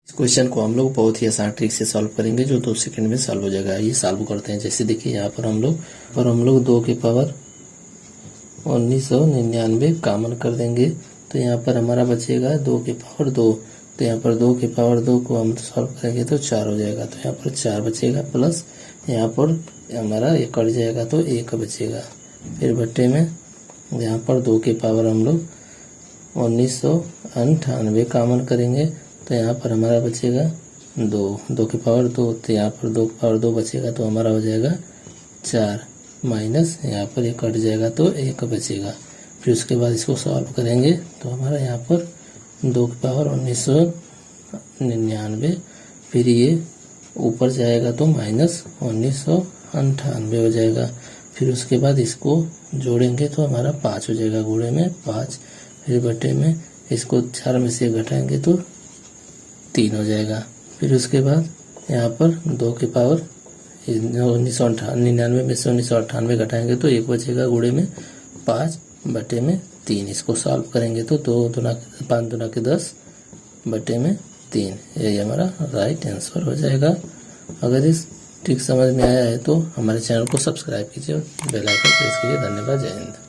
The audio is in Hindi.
इस क्वेश्चन को हम लोग बहुत ही आसान ट्रिक से सॉल्व करेंगे जो 2 सेकंड में सॉल्व हो जाएगा। ये सॉल्व करते हैं। जैसे देखिए यहाँ पर हम लोग 2 की पावर 1999 कॉमन कर देंगे तो यहाँ पर हमारा बचेगा 2 की पावर 2। तो यहाँ पर 2 की पावर 2 को हम सॉल्व करेंगे तो 4 हो जाएगा। तो यहाँ पर 4 बचेगा प्लस यहाँ पर हमारा 1 कट जाएगा तो 1 बचेगा। फिर बट्टे में यहाँ पर 2 की पावर हम लोग 1998 कॉमन करेंगे तो यहाँ पर हमारा बचेगा 2 की पावर 2। तो यहाँ पर 2 की पावर 2 बचेगा तो हमारा हो जाएगा 4 माइनस यहाँ पर 1 कट जाएगा तो 1 बचेगा। फिर उसके बाद इसको सॉल्व करेंगे तो हमारा यहाँ पर 2 की पावर 1999 फिर ये ऊपर जाएगा तो माइनस 1998 हो जाएगा। फिर उसके बाद इसको जोड़ेंगे तो हमारा 5 हो जाएगा, गुणे में 5। फिर बटे में इसको 4 में से घटाएंगे तो 3 हो जाएगा। फिर उसके बाद यहाँ पर 2 की पावर 1999 में से 1998 घटाएंगे तो 1 बचेगा, गुणे में 5 बटे में 3। इसको सॉल्व करेंगे तो 5 दूना के 10 बटे में 3। यही हमारा राइट आंसर हो जाएगा। अगर इस ट्रिक समझ में आया है तो हमारे चैनल को सब्सक्राइब कीजिए और बेल आइकन प्रेस कीजिए। धन्यवाद। जय हिंद।